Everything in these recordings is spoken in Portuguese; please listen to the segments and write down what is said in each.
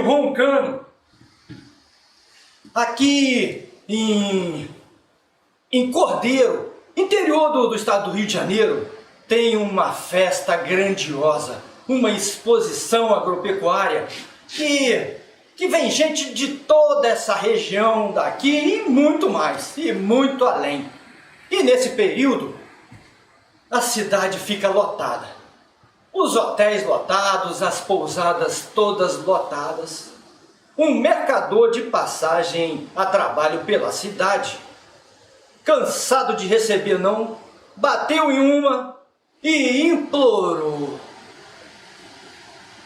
roncando. Aqui em Cordeiro, interior do estado do Rio de Janeiro, tem uma festa grandiosa, uma exposição agropecuária que vem gente de toda essa região daqui e muito mais, e muito além. E nesse período, a cidade fica lotada. Os hotéis lotados, as pousadas todas lotadas. Um mercador de passagem a trabalho pela cidade, cansado de receber não, bateu em uma e implorou: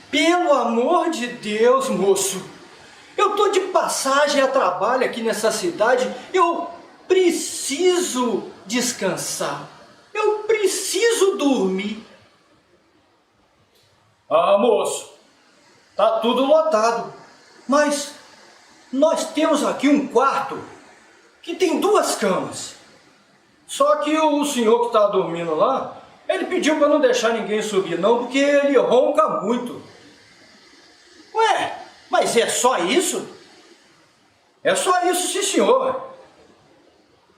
pelo amor de Deus, moço, eu tô de passagem a trabalho aqui nessa cidade, eu preciso descansar, eu preciso dormir. Ah, moço, tá tudo lotado, mas nós temos aqui um quarto que tem 2 camas. Só que o senhor que está dormindo lá, ele pediu para não deixar ninguém subir não, porque ele ronca muito. Ué, mas é só isso? É só isso, sim, senhor.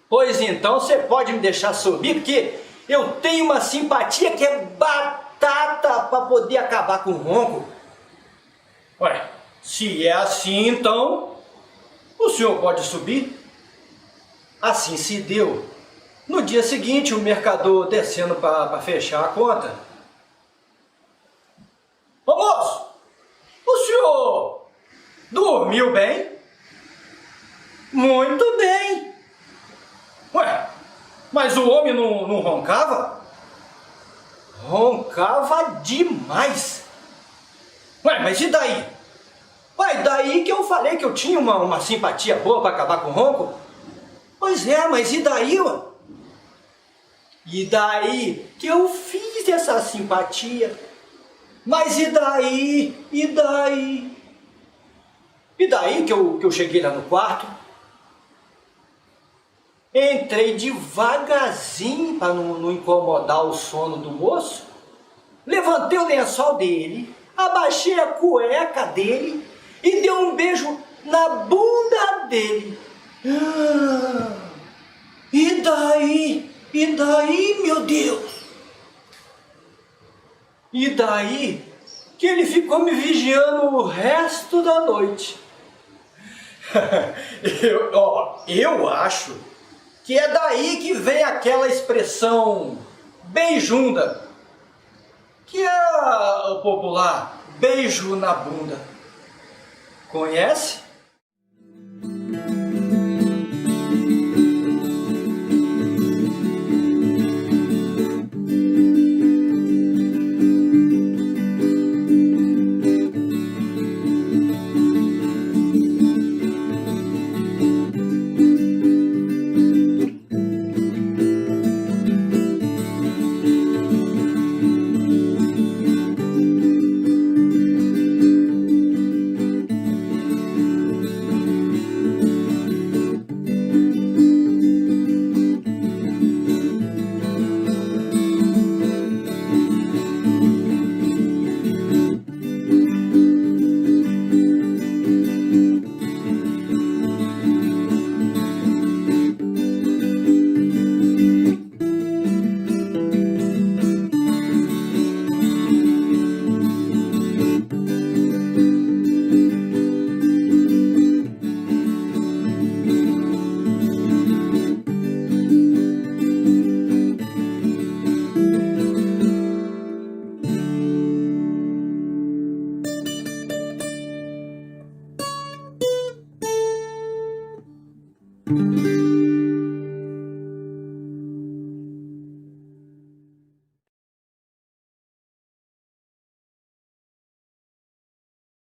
Pois então você pode me deixar subir, porque eu tenho uma simpatia que é batata para poder acabar com o ronco. Ué, se é assim então, o senhor pode subir? Assim se deu. No dia seguinte, o mercador descendo para fechar a conta. Ô moço, o senhor dormiu bem? Muito bem. Ué, mas o homem não roncava? Roncava demais. Ué, mas e daí? Ué, daí que eu falei que eu tinha uma simpatia boa para acabar com o ronco? Pois é, mas e daí, ué? E daí que eu fiz essa simpatia? Mas e daí? E daí? E daí que eu cheguei lá no quarto? Entrei devagarzinho para não incomodar o sono do moço. Levantei o lençol dele, abaixei a cueca dele e dei um beijo na bunda dele. E daí? E daí, meu Deus? E daí que ele ficou me vigiando o resto da noite. eu acho que é daí que vem aquela expressão beijunda, que é o popular beijo na bunda. Conhece?